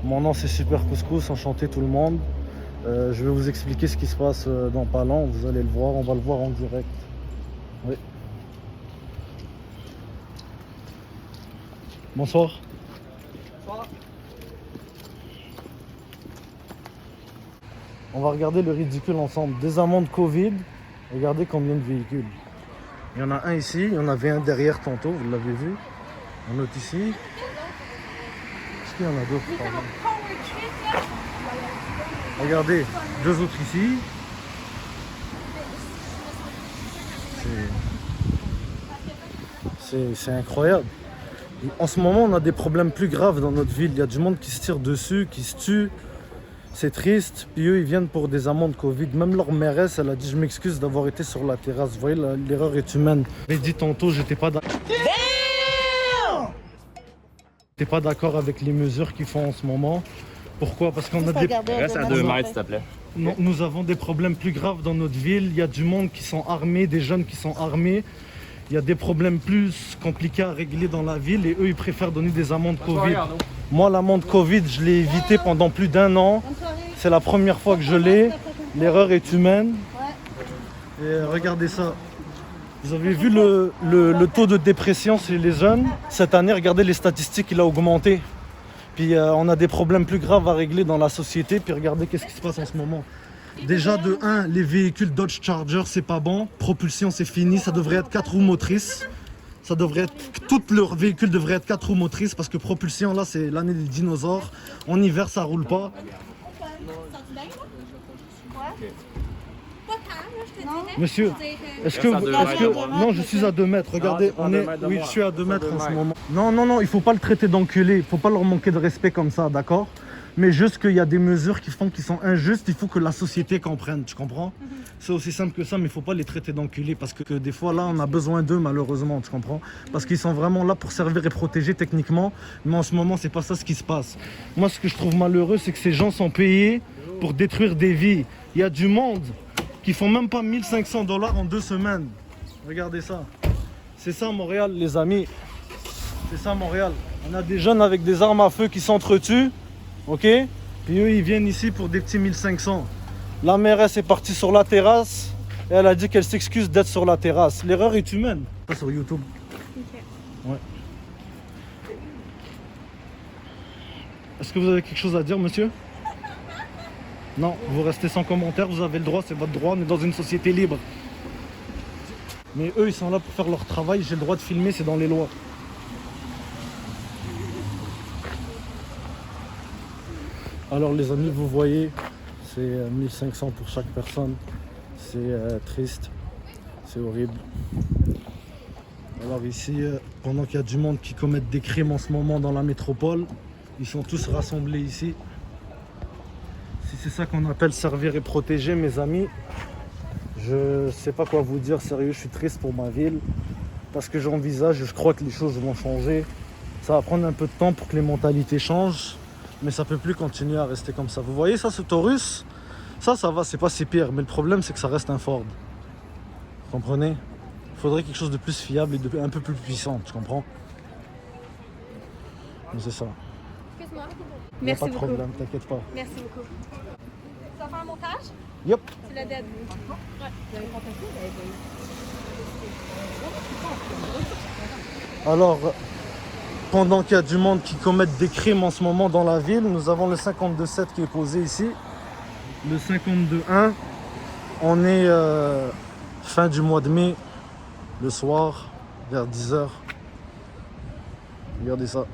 Mon nom c'est Super Couscous, enchanté tout le monde. Je vais vous expliquer ce qui se passe dans pas long, vous allez le voir, on va le voir en direct. Oui. Bonsoir. Bonsoir. On va regarder le ridicule ensemble. Des amendes Covid, regardez combien de véhicules. Il y en a un ici, il y en avait un derrière tantôt, vous l'avez vu. Un autre ici. Est-ce qu'il y en a d'autres? Pardon. Regardez, deux autres ici. C'est incroyable. En ce moment, on a des problèmes plus graves dans notre ville. Il y a du monde qui se tire dessus, qui se tue. C'est triste. Puis eux, ils viennent pour des amendes Covid. Même leur mairesse, elle a dit, je m'excuse d'avoir été sur la terrasse. Vous voyez, l'erreur est humaine. J'ai dit tantôt, j'étais pas d'accord avec les mesures qu'ils font en ce moment. Pourquoi? Parce qu'on a des... Reste à 2 mètres, s'il te plaît. Non, nous avons des problèmes plus graves dans notre ville. Il y a du monde qui sont armés, des jeunes qui sont armés. Il y a des problèmes plus compliqués à régler dans la ville et eux, ils préfèrent donner des amendes Covid. Moi, l'amende Covid, je l'ai évité pendant plus d'1 an. C'est la première fois que je l'ai. L'erreur est humaine. Et regardez ça. Vous avez vu le taux de dépression chez les jeunes? Cette année, regardez les statistiques, il a augmenté. Puis on a des problèmes plus graves à régler dans la société. Puis regardez qu'est-ce qui se passe en ce moment. Déjà de 1, les véhicules Dodge Charger, c'est pas bon. Propulsion, c'est fini. Ça devrait être 4 roues motrices. Ça devrait être... Tous leurs véhicules devraient être 4 roues motrices parce que propulsion, là, c'est l'année des dinosaures. En hiver, ça roule pas. Monsieur, est-ce que... Non, je suis à 2 mètres. Regardez, on est... Oui, je suis à 2 mètres en ce moment. Non, il faut pas le traiter d'enculé. Il faut pas leur manquer de respect comme ça, d'accord? Mais juste qu'il y a des mesures qui sont injustes, il faut que la société comprenne, tu comprends? C'est aussi simple que ça, mais il faut pas les traiter d'enculés parce que des fois là on a besoin d'eux malheureusement, tu comprends? Parce qu'ils sont vraiment là pour servir et protéger techniquement, mais en ce moment c'est pas ça ce qui se passe. Moi ce que je trouve malheureux c'est que ces gens sont payés pour détruire des vies. Il y a du monde qui font même pas 1 500 $ en 2 semaines. Regardez ça. C'est ça Montréal les amis. C'est ça Montréal. On a des jeunes avec des armes à feu qui s'entretuent. Ok? Puis eux ils viennent ici pour des petits 1500. La mairesse est partie sur la terrasse et elle a dit qu'elle s'excuse d'être sur la terrasse. L'erreur est humaine. Pas sur YouTube. Ok. Ouais. Est-ce que vous avez quelque chose à dire, monsieur? Non, vous restez sans commentaire, vous avez le droit, c'est votre droit, on est dans une société libre. Mais eux ils sont là pour faire leur travail, j'ai le droit de filmer, c'est dans les lois. Alors les amis, vous voyez, c'est 1500 pour chaque personne. C'est triste, c'est horrible. Alors ici, pendant qu'il y a du monde qui commettent des crimes en ce moment dans la métropole, ils sont tous rassemblés ici. Si c'est ça qu'on appelle servir et protéger, mes amis, je sais pas quoi vous dire, sérieux, je suis triste pour ma ville. Parce que j'envisage, je crois que les choses vont changer. Ça va prendre un peu de temps pour que les mentalités changent. Mais ça peut plus continuer à rester comme ça. Vous voyez ça, ce Taurus? Ça va, c'est pas si pire. Mais le problème, c'est que ça reste un Ford. Vous comprenez? Il faudrait quelque chose de plus fiable et un peu plus puissant, tu comprends? Mais c'est ça. Excuse-moi. Il n'y a Merci pas de beaucoup. problème, t'inquiète pas. Merci beaucoup. Tu vas faire un montage? Yup. C'est la dead. Alors, pendant qu'il y a du monde qui commettent des crimes en ce moment dans la ville, nous avons le 52.7 qui est posé ici. Le 52.1. On est fin du mois de mai, le soir, vers 10h. Regardez ça.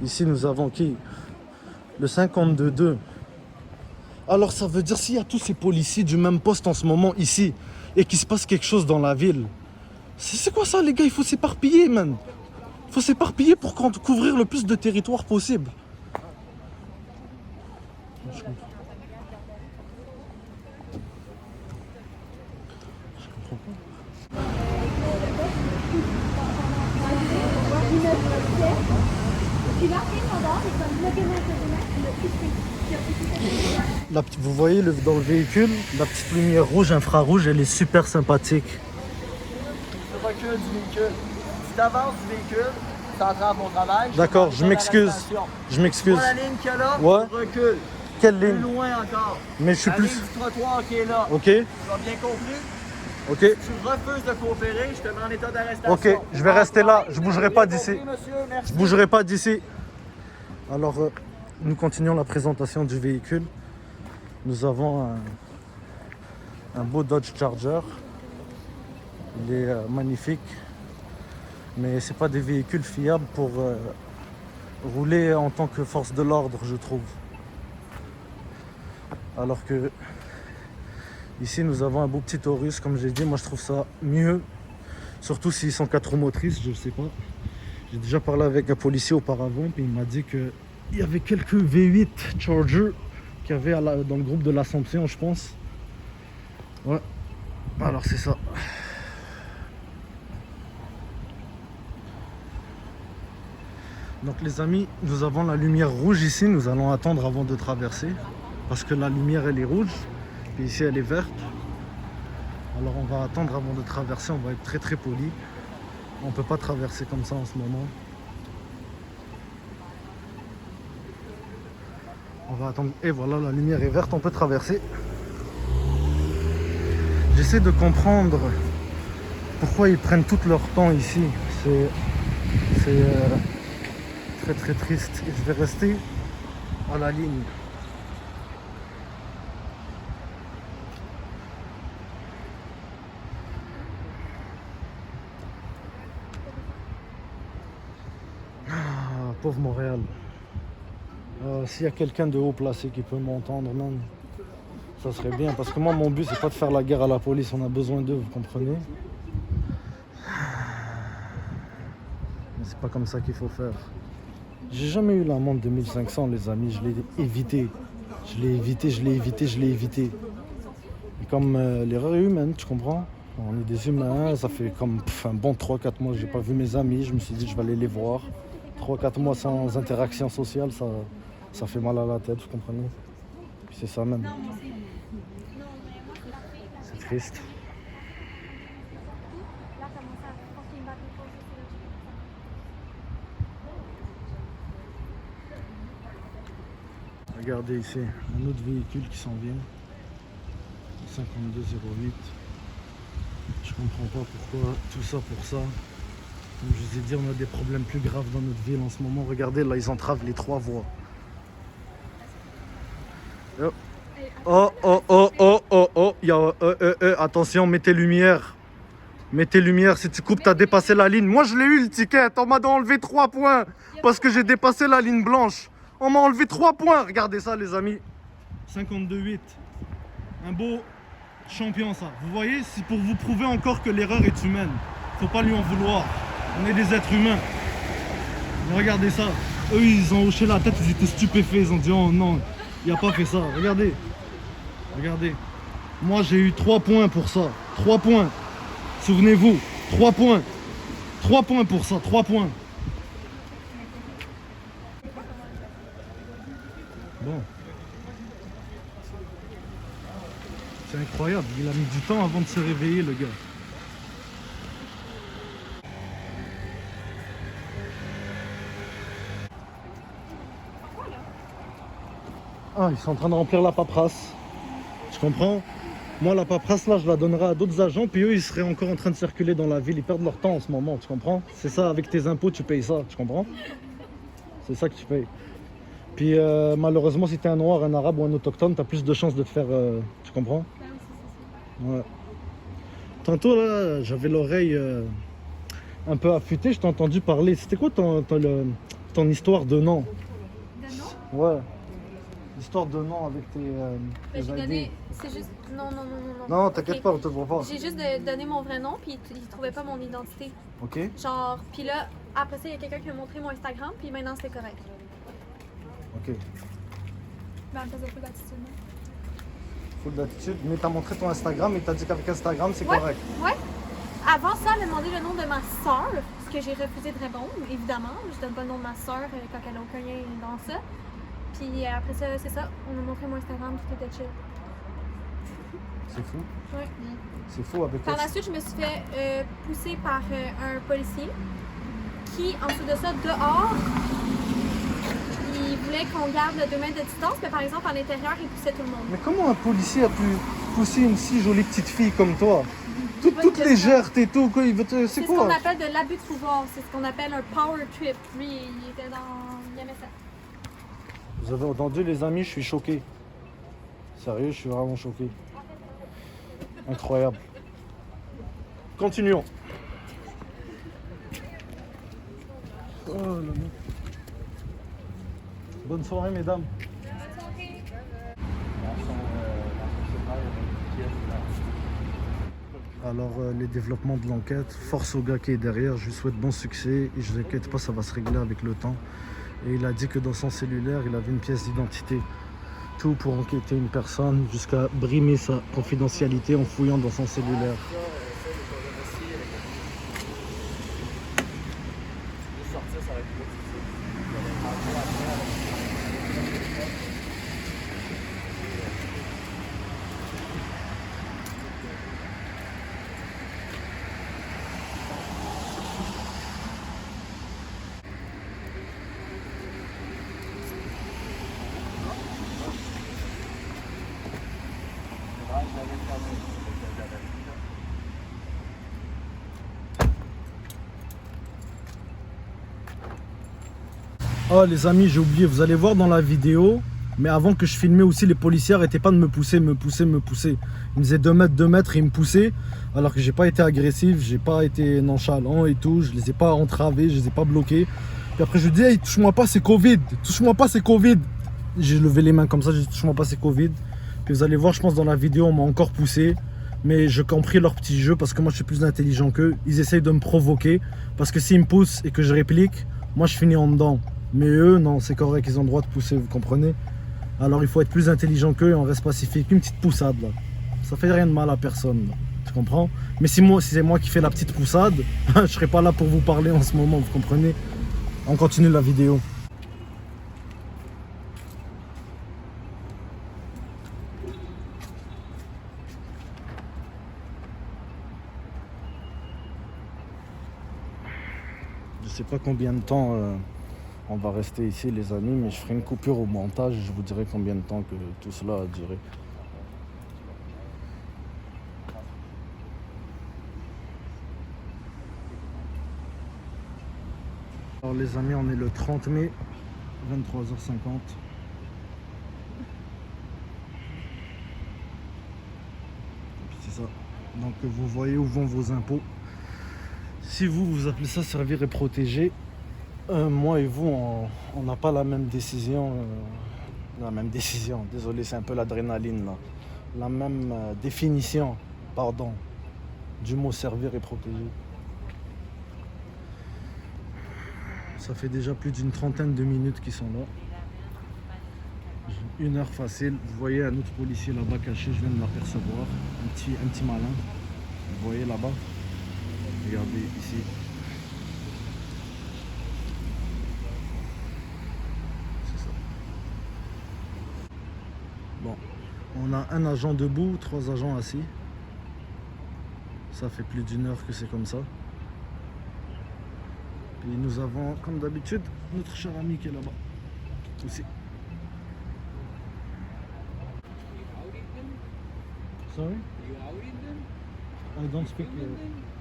Ici, nous avons qui? Le 52.2. Alors, ça veut dire s'il y a tous ces policiers du même poste en ce moment ici et qu'il se passe quelque chose dans la ville. C'est quoi ça, les gars? Il faut s'éparpiller, man. Il faut s'éparpiller pour couvrir le plus de territoire possible. Je comprends pas. Vous voyez dans le véhicule, la petite lumière rouge, infrarouge, elle est super sympathique. Le recul du véhicule. Si t'avances du véhicule, tu entraves mon travail. D'accord, je m'excuse. Je m'excuse. Vois la ligne qu'il y a là, Ouais. recule. Quelle Plus ligne? loin encore. Mais je suis La plus... ligne du trottoir qui est là. Ok, Tu as bien compris? ok, Tu refuses de coopérer, je te mets en état d'arrestation. ok. Je vais rester là. Je bougerai pas d'ici. Bien compris, monsieur, merci. Je bougerai pas d'ici. Alors, nous continuons la présentation du véhicule. Nous avons un beau Dodge Charger. Il est magnifique. Mais c'est pas des véhicules fiables pour rouler en tant que force de l'ordre, je trouve. Alors que ici, nous avons un beau petit Taurus, comme j'ai dit. Moi, je trouve ça mieux. Surtout s'ils sont 4 roues motrices, je ne sais pas. J'ai déjà parlé avec un policier auparavant, puis il m'a dit qu'il y avait quelques V8 Charger qu'il y avait dans le groupe de l'Assomption, je pense. Ouais, alors c'est ça. Donc les amis, nous avons la lumière rouge ici, nous allons attendre avant de traverser. Parce que la lumière elle est rouge, puis ici elle est verte. Alors on va attendre avant de traverser, on va être très très poli. On peut pas traverser comme ça en ce moment. On va attendre. Et voilà, la lumière est verte, on peut traverser. J'essaie de comprendre pourquoi ils prennent tout leur temps ici. C'est très très triste. Et je vais rester à la ligne. Pauvre Montréal. S'il y a quelqu'un de haut placé qui peut m'entendre, man, ça serait bien. Parce que moi, mon but, c'est pas de faire la guerre à la police. On a besoin d'eux, vous comprenez? Mais c'est pas comme ça qu'il faut faire. J'ai jamais eu l'amende de 1500, les amis. Je l'ai évité. Je l'ai évité, je l'ai évité, je l'ai évité. Et comme l'erreur est humaine, tu comprends? On est des humains. Ça fait comme un bon 3-4 mois que j'ai pas vu mes amis. Je me suis dit, je vais aller les voir. 3-4 mois sans interaction sociale, ça fait mal à la tête, vous comprenez? Puis c'est ça même. C'est triste. Regardez ici, un autre véhicule qui s'en vient. 5208. Je comprends pas pourquoi tout ça pour ça. Comme je vous ai dit, on a des problèmes plus graves dans notre ville en ce moment. Regardez, là, ils entravent les 3 voies. Oh, oh, oh, oh, oh, oh, oh. Il y a, attention, mettez lumière. Mettez lumière, si tu coupes, t'as dépassé la ligne. Moi, je l'ai eu, le ticket. On m'a enlevé 3 points parce que j'ai dépassé la ligne blanche. On m'a enlevé 3 points. Regardez ça, les amis. 52-8. Un beau champion, ça. Vous voyez, c'est pour vous prouver encore que l'erreur est humaine. Faut pas lui en vouloir. On est des êtres humains. Mais regardez ça. Eux, ils ont hoché la tête, ils étaient stupéfaits. Ils ont dit, oh non, il n'a pas fait ça. Regardez. Regardez. Moi, j'ai eu 3 points pour ça. 3 points. Souvenez-vous. 3 points. 3 points pour ça. 3 points. Bon. C'est incroyable. Il a mis du temps avant de se réveiller, le gars. Ah, ils sont en train de remplir la paperasse. Tu comprends? Moi, la paperasse, là, je la donnerai à d'autres agents, puis eux, ils seraient encore en train de circuler dans la ville. Ils perdent leur temps en ce moment, tu comprends? C'est ça, avec tes impôts, tu payes ça, tu comprends? C'est ça que tu payes. Puis, malheureusement, si t'es un noir, un arabe ou un autochtone, t'as plus de chances de te faire... tu comprends? Ouais. Tantôt, là, j'avais l'oreille un peu affûtée, je t'ai entendu parler. C'était quoi ton histoire de nom? De nom? Ouais. L'histoire de nom avec tes J'ai ID. donné. C'est juste. Non. Non, t'inquiète Ok. pas, on te voit pas. J'ai juste donné mon vrai nom, puis il trouvait pas mon identité. Ok. Genre, puis là, après ça, il y a quelqu'un qui m'a montré mon Instagram, puis maintenant c'est correct. Ok. Ben, elle faisait pas d'attitude. Full d'attitude. Mais t'as montré ton Instagram et t'as dit qu'avec Instagram c'est Ouais. correct. Ouais. Avant ça, elle m'a demandé le nom de ma soeur, ce que j'ai refusé de répondre, évidemment. Je donne pas le nom de ma soeur quand elle a aucun lien dans ça. Puis après ça, c'est ça. On m'a montré mon Instagram, tout était chill. C'est fou. Ouais. C'est fou avec Par la suite, je me suis fait pousser par un policier Puis ensuite de ça, dehors, il voulait qu'on garde le 2 mètres de distance, mais par exemple, à l'intérieur, il poussait tout le monde. Mais comment un policier a pu pousser une si jolie petite fille comme toi? Toute question. légère et tout, quoi, C'est c'est ce qu'on quoi? appelle de l'abus de pouvoir. C'est ce qu'on appelle un power trip. Lui, il était dans... Il aimait ça. Vous avez entendu les amis, je suis choqué. Sérieux, je suis vraiment choqué. Incroyable. Continuons. Oh, le mec. Bonne soirée, mesdames. Alors, les développements de l'enquête, force au gars qui est derrière, je lui souhaite bon succès et je ne t'inquiète pas, ça va se régler avec le temps. Et il a dit que dans son cellulaire, il avait une pièce d'identité. Tout pour enquêter une personne jusqu'à brimer sa confidentialité en fouillant dans son cellulaire. Oh les amis, j'ai oublié, vous allez voir dans la vidéo, mais avant que je filmais aussi, les policiers arrêtaient pas de me pousser. Ils me disaient 2 mètres et ils me poussaient, alors que j'ai pas été agressif, j'ai pas été nonchalant et tout, je les ai pas entravés, je les ai pas bloqués. Puis après je dis, hey, touche-moi pas, c'est Covid, touche-moi pas, c'est Covid. J'ai levé les mains comme ça, j'ai dit, touche-moi pas, c'est Covid. Puis vous allez voir, je pense dans la vidéo, on m'a encore poussé. Mais j'ai compris leur petit jeu parce que moi je suis plus intelligent qu'eux. Ils essayent de me provoquer parce que s'ils me poussent et que je réplique, moi je finis en dedans. Mais eux, non, c'est correct, ils ont le droit de pousser, vous comprenez? Alors il faut être plus intelligent qu'eux et on reste pacifique. Une petite poussade là, ça fait rien de mal à personne, là. Tu comprends? Mais si c'est moi qui fais la petite poussade, je serai pas là pour vous parler en ce moment, vous comprenez? On continue la vidéo. Je sais pas combien de temps on va rester ici les amis, mais je ferai une coupure au montage et je vous dirai combien de temps que tout cela a duré. Alors les amis, on est le 30 mai, 23h50. C'est ça. Donc vous voyez où vont vos impôts. Si vous appelez ça servir et protéger, moi et vous, on n'a pas la même décision. Désolé, c'est un peu l'adrénaline là. La même définition, pardon, du mot servir et protéger. Ça fait déjà plus d'une trentaine de minutes qu'ils sont là. 1 heure facile. Vous voyez un autre policier là-bas caché, je viens de l'apercevoir. Un petit malin. Vous voyez là-bas? Regardez ici. C'est ça. Bon, on a un agent debout, 3 agents assis. Ça fait plus d'1 heure que c'est comme ça. Et nous avons, comme d'habitude, notre cher ami qui est là-bas. Aussi. Sorry? I don't speak.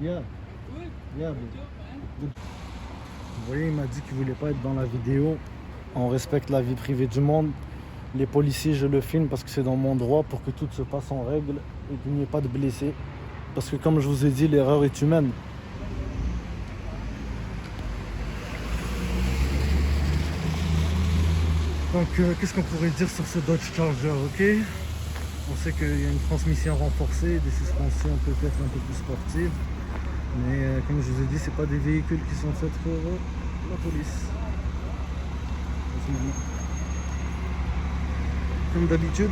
Yeah. Yeah. Vous voyez, il m'a dit qu'il voulait pas être dans la vidéo. On respecte la vie privée du monde. Les policiers, je le filme parce que c'est dans mon droit pour que tout se passe en règle et qu'il n'y ait pas de blessés. Parce que comme je vous ai dit, l'erreur est humaine. Donc, qu'est-ce qu'on pourrait dire sur ce Dodge Charger, ok? On sait qu'il y a une transmission renforcée, des suspensions peut-être un peu plus sportives. Mais comme je vous ai dit, c'est pas des véhicules qui sont faits pour la police. Comme d'habitude,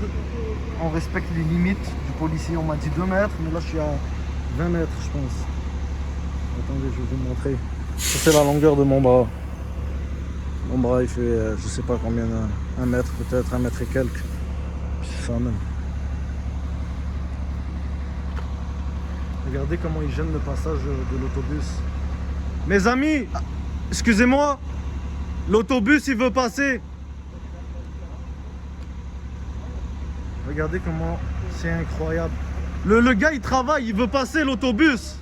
on respecte les limites du policier. On m'a dit 2 mètres, mais là je suis à 20 mètres, je pense. Attendez, je vais vous montrer. Ça, c'est la longueur de mon bras. Mon bras, il fait, je sais pas combien, 1 mètre peut-être, 1 mètre et quelques. C'est ça même. Regardez comment ils gênent le passage de l'autobus. Mes amis, Excusez-moi, l'autobus il veut passer. Regardez comment c'est incroyable. Le gars il travaille, il veut passer l'autobus.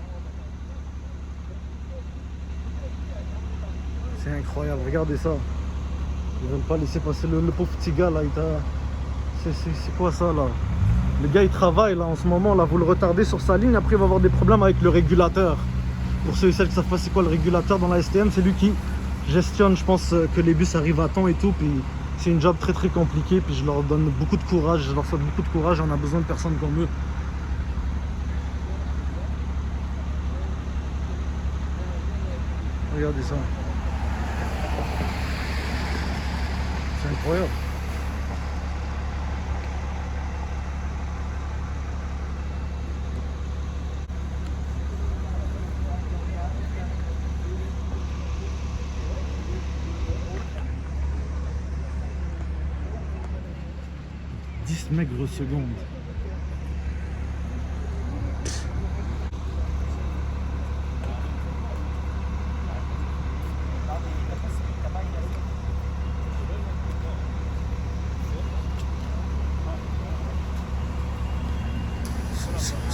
C'est incroyable, regardez ça. Ils veulent pas laisser passer le pauvre petit gars là. C'est quoi ça là? Le gars il travaille là en ce moment là, vous le retardez sur sa ligne, après il va avoir des problèmes avec le régulateur. Pour ceux et celles qui savent pas c'est quoi le régulateur dans la STM, c'est lui qui gestionne, je pense, que les bus arrivent à temps et tout. Puis c'est une job très très compliquée, puis je leur donne beaucoup de courage, je leur souhaite beaucoup de courage, on a besoin de personnes comme eux. Regardez ça. C'est incroyable. Maigres secondes.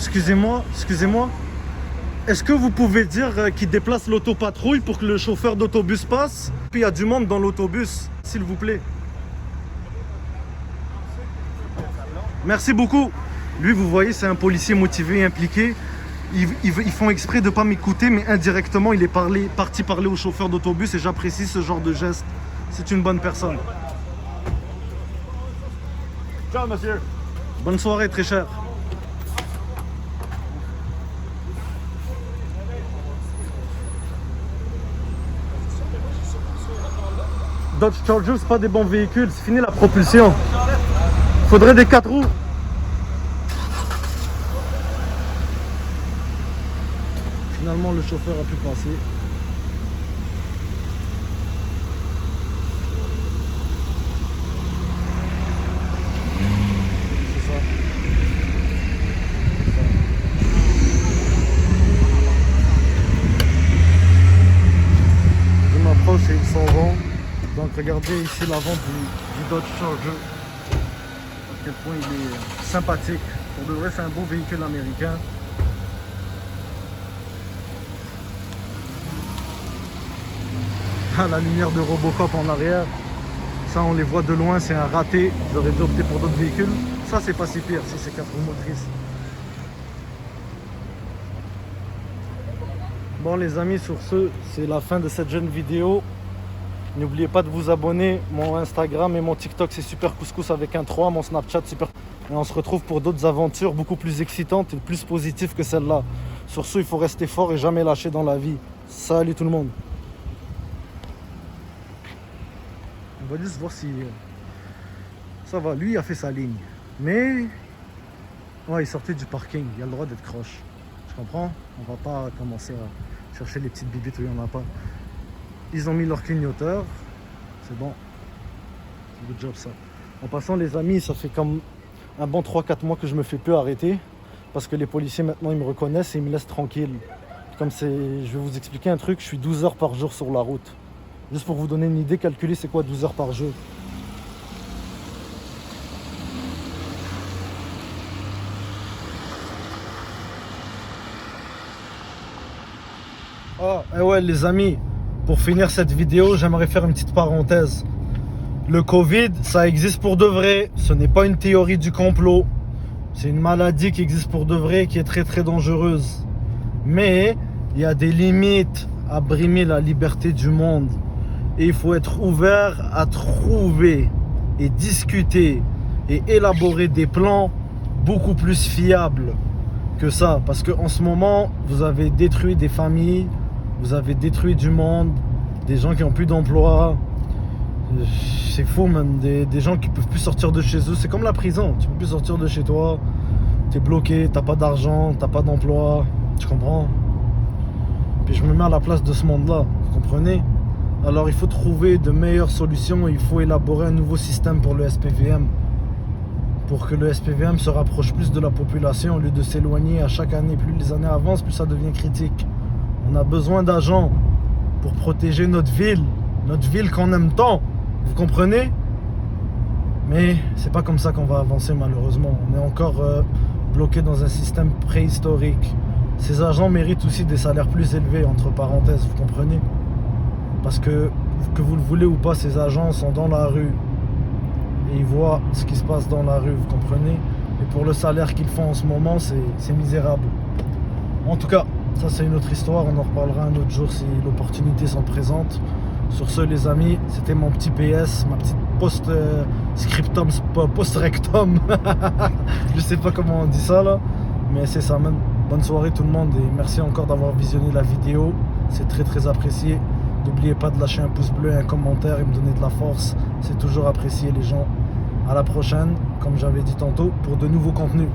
Excusez-moi. Est-ce que vous pouvez dire qu'il déplace l'autopatrouille pour que le chauffeur d'autobus passe? Puis il y a du monde dans l'autobus, s'il vous plaît. Merci beaucoup. Lui, vous voyez, c'est un policier motivé et impliqué. Ils font exprès de ne pas m'écouter, mais indirectement, il est parti parler au chauffeur d'autobus et j'apprécie ce genre de geste. C'est une bonne personne. Ciao, monsieur. Bonne soirée, très cher. Dodge Charger, c'est pas des bons véhicules, c'est fini la propulsion. Faudrait des 4 roues. Finalement, le chauffeur a pu passer. C'est ça. Je m'approche et ils s'en vont. Donc regardez ici l'avant du Dodge Charger. À quel point il est sympathique. Pour de vrai, c'est un beau véhicule américain. Ah, la lumière de Robocop en arrière. Ça, on les voit de loin, c'est un raté. J'aurais dû opter pour d'autres véhicules. Ça, c'est pas si pire. Ça, c'est 4 roues motrices. Bon, les amis, sur ce, c'est la fin de cette jeune vidéo. N'oubliez pas de vous abonner. Mon Instagram et mon TikTok, c'est Super Couscous avec un 3. Mon Snapchat, Super. Et on se retrouve pour d'autres aventures beaucoup plus excitantes et plus positives que celle-là. Sur ce, il faut rester fort et jamais lâcher dans la vie. Salut tout le monde. On va juste voir si ça va. Lui, il a fait sa ligne. Mais ouais, il sortait du parking. Il a le droit d'être croche. Tu comprends? On va pas commencer à chercher les petites bibites où il n'y en a pas. Ils ont mis leur clignoteur. C'est bon. C'est good job ça. En passant, les amis, ça fait comme un bon 3-4 mois que je me fais peu arrêter. Parce que les policiers maintenant, ils me reconnaissent et ils me laissent tranquille. Comme c'est, je vais vous expliquer un truc. Je suis 12 heures par jour sur la route. Juste pour vous donner une idée, calculez c'est quoi 12 heures par jour. Oh, et ouais les amis, pour finir cette vidéo, j'aimerais faire une petite parenthèse. Le Covid, ça existe pour de vrai, ce n'est pas une théorie du complot. C'est une maladie qui existe pour de vrai et qui est très très dangereuse. Mais il y a des limites à brimer la liberté du monde. Et il faut être ouvert à trouver et discuter et élaborer des plans beaucoup plus fiables que ça. Parce qu'en ce moment, vous avez détruit des familles, vous avez détruit du monde, des gens qui n'ont plus d'emploi. C'est fou, man. Des gens qui ne peuvent plus sortir de chez eux. C'est comme la prison. Tu ne peux plus sortir de chez toi. Tu es bloqué, tu n'as pas d'argent, tu n'as pas d'emploi. Tu comprends? Puis je me mets à la place de ce monde-là. Vous comprenez? Alors il faut trouver de meilleures solutions, il faut élaborer un nouveau système pour le SPVM. Pour que le SPVM se rapproche plus de la population au lieu de s'éloigner à chaque année. Plus les années avancent, plus ça devient critique. On a besoin d'agents. pour protéger notre ville qu'on aime tant, vous comprenez? Mais c'est pas comme ça qu'on va avancer malheureusement. On est encore bloqué dans un système préhistorique. Ces agents méritent aussi des salaires plus élevés, entre parenthèses, vous comprenez? Parce que vous le voulez ou pas, ces agents sont dans la rue et ils voient ce qui se passe dans la rue, vous comprenez? Et pour le salaire qu'ils font en ce moment, c'est misérable. En tout cas, ça c'est une autre histoire, on en reparlera un autre jour si l'opportunité s'en présente. Sur ce les amis, c'était mon petit PS, ma petite post-scriptum, post-rectum. Je sais pas comment on dit ça là, mais c'est ça même. Bonne soirée tout le monde et merci encore d'avoir visionné la vidéo, c'est très apprécié. N'oubliez pas de lâcher un pouce bleu et un commentaire et me donner de la force, c'est toujours apprécié les gens. À la prochaine, comme j'avais dit tantôt, pour de nouveaux contenus.